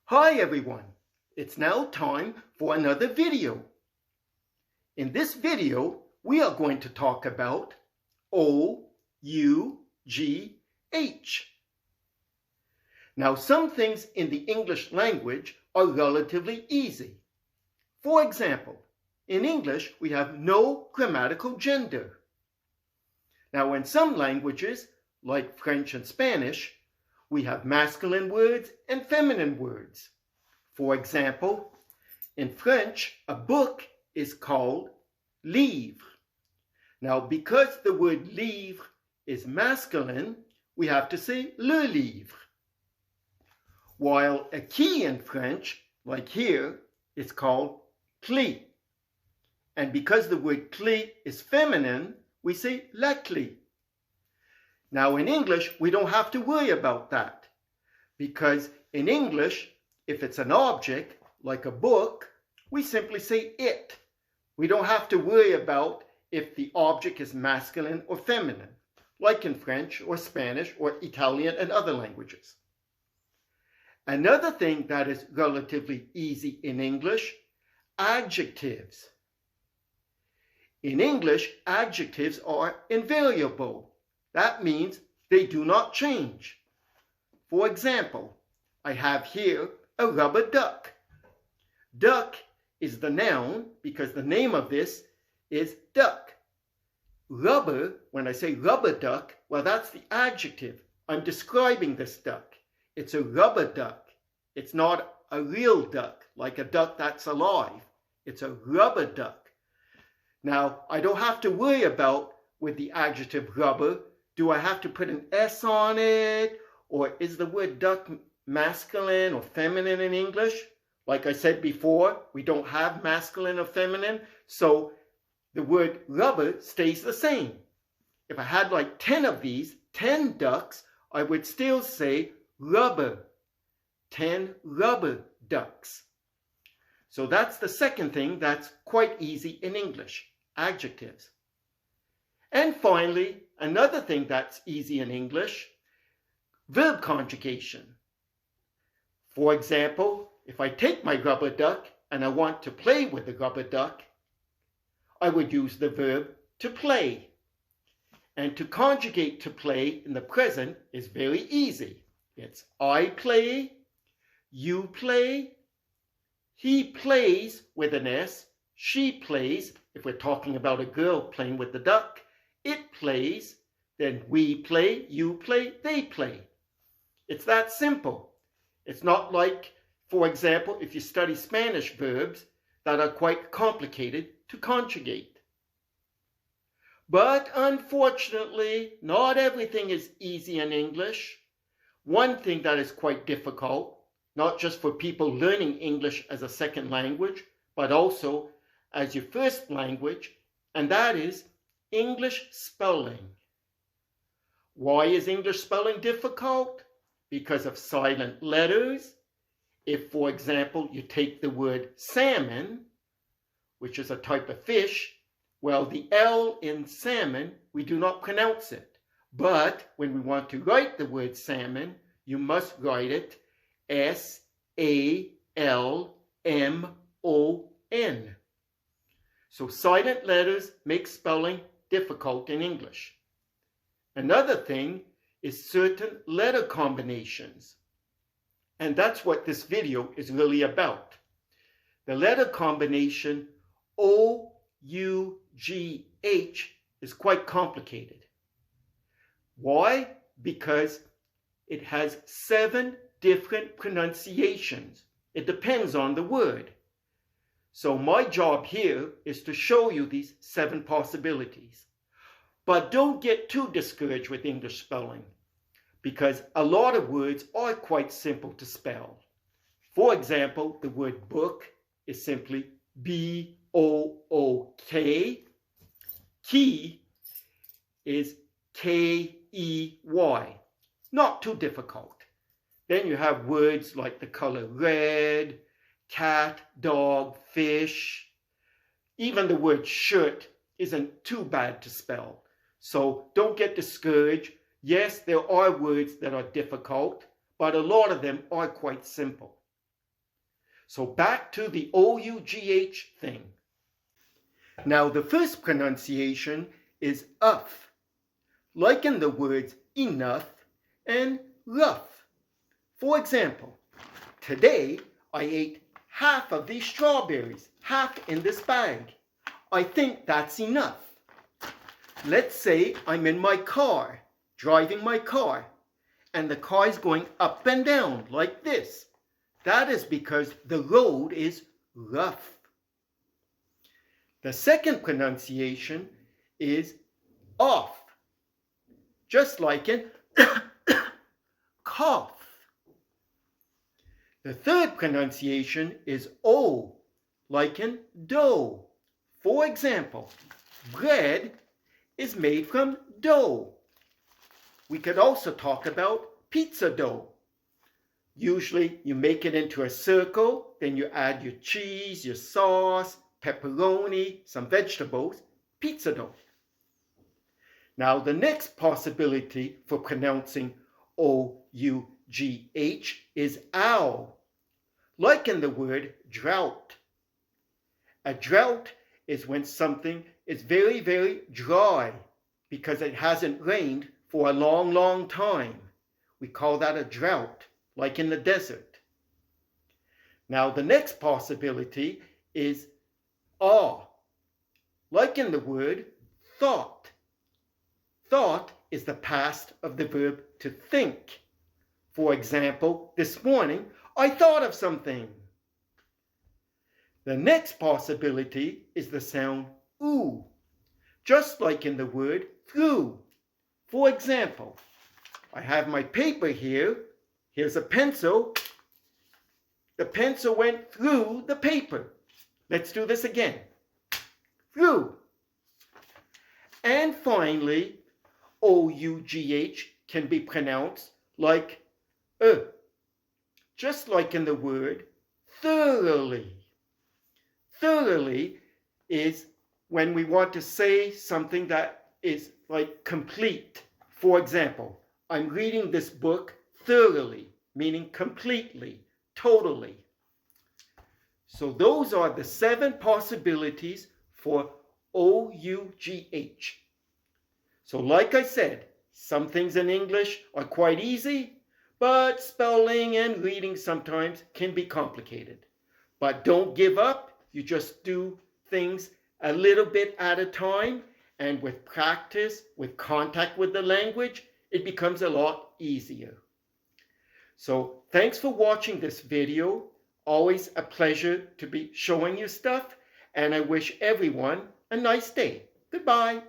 Hi everyone, it's now time for another video. In this video, we are going to talk about O-U-G-H. Now, some things in the English language are relatively easy. For example, in English, we have no grammatical gender. Now, in some languages, like French and Spanish, we have masculine words and feminine words. For example, in French, a book is called livre. Now, because the word livre is masculine, we have to say le livre. While a key in French, like here, is called clé. And because the word clé is feminine, we say la clé. Now, in English, we don't have to worry about that, because in English, if it's an object, like a book, we simply say it. We don't have to worry about if the object is masculine or feminine, like in French or Spanish or Italian and other languages. Another thing that is relatively easy in English, adjectives. In English, adjectives are invariable. That means they do not change. For example, I have here a rubber duck. Duck is the noun because the name of this is duck. Rubber, when I say rubber duck, well, that's the adjective. I'm describing this duck. It's a rubber duck. It's not a real duck, like a duck that's alive. It's a rubber duck. Now, I don't have to worry about, with the adjective rubber, do I have to put an S on it? Or is the word duck masculine or feminine in English? Like I said before, we don't have masculine or feminine, so the word rubber stays the same. If I had like 10 of these, 10 ducks, I would still say rubber. 10 rubber ducks. So that's the second thing that's quite easy in English, adjectives. And finally, another thing that's easy in English, verb conjugation. For example, if I take my rubber duck and I want to play with the rubber duck, I would use the verb to play. And to conjugate to play in the present is very easy. It's I play, you play, he plays with an S, she plays, if we're talking about a girl playing with the duck, it plays, then we play, you play, they play. It's that simple. It's not like, for example, if you study Spanish verbs that are quite complicated to conjugate. But unfortunately, not everything is easy in English. One thing that is quite difficult, not just for people learning English as a second language, but also as your first language, and that is English spelling. Why is English spelling difficult? Because of silent letters. If, for example, you take the word salmon, which is a type of fish, well, the L in salmon, we do not pronounce it. But when we want to write the word salmon, you must write it S-A-L-M-O-N. So silent letters make spelling difficult in English. Another thing is certain letter combinations. And that's what this video is really about. The letter combination O-U-G-H is quite complicated. Why? Because it has 7 different pronunciations. It depends on the word. So my job here is to show you these 7 possibilities. But don't get too discouraged with English spelling, because a lot of words are quite simple to spell. For example, the word book is simply B-O-O-K. Key is K-E-Y. Not too difficult. Then you have words like the color red, cat, dog, fish. Even the word shirt isn't too bad to spell. So don't get discouraged. Yes, there are words that are difficult, but a lot of them are quite simple. So back to the O-U-G-H thing. Now the first pronunciation is uff, like in the words enough and rough. For example, today I ate half of these strawberries, half in this bag. I think that's enough. Let's say I'm in my car, driving my car, and the car is going up and down like this. That is because the road is rough. The second pronunciation is off, just like in cough. The third pronunciation is O, like in dough. For example, bread is made from dough. We could also talk about pizza dough. Usually you make it into a circle, then you add your cheese, your sauce, pepperoni, some vegetables, pizza dough. Now the next possibility for pronouncing O-U-G-H is ow, like in the word drought. A drought is when something is very, very dry because it hasn't rained for a long, long time. We call that a drought, like in the desert. Now the next possibility is awe, like in the word thought. Thought is the past of the verb to think. For example, this morning I thought of something. The next possibility is the sound oo, just like in the word through. For example, I have my paper here. Here's a pencil. The pencil went through the paper. Let's do this again. Through. And finally, O-U-G-H can be pronounced like just like in the word thoroughly. Thoroughly is when we want to say something that is like complete. For example, I'm reading this book thoroughly, meaning completely, totally. So those are the 7 possibilities for O-U-G-H. So like I said, some things in English are quite easy, but spelling and reading sometimes can be complicated. But don't give up. You just do things a little bit at a time, and with practice, with contact with the language, it becomes a lot easier. So thanks for watching this video. Always a pleasure to be showing you stuff, and I wish everyone a nice day. Goodbye.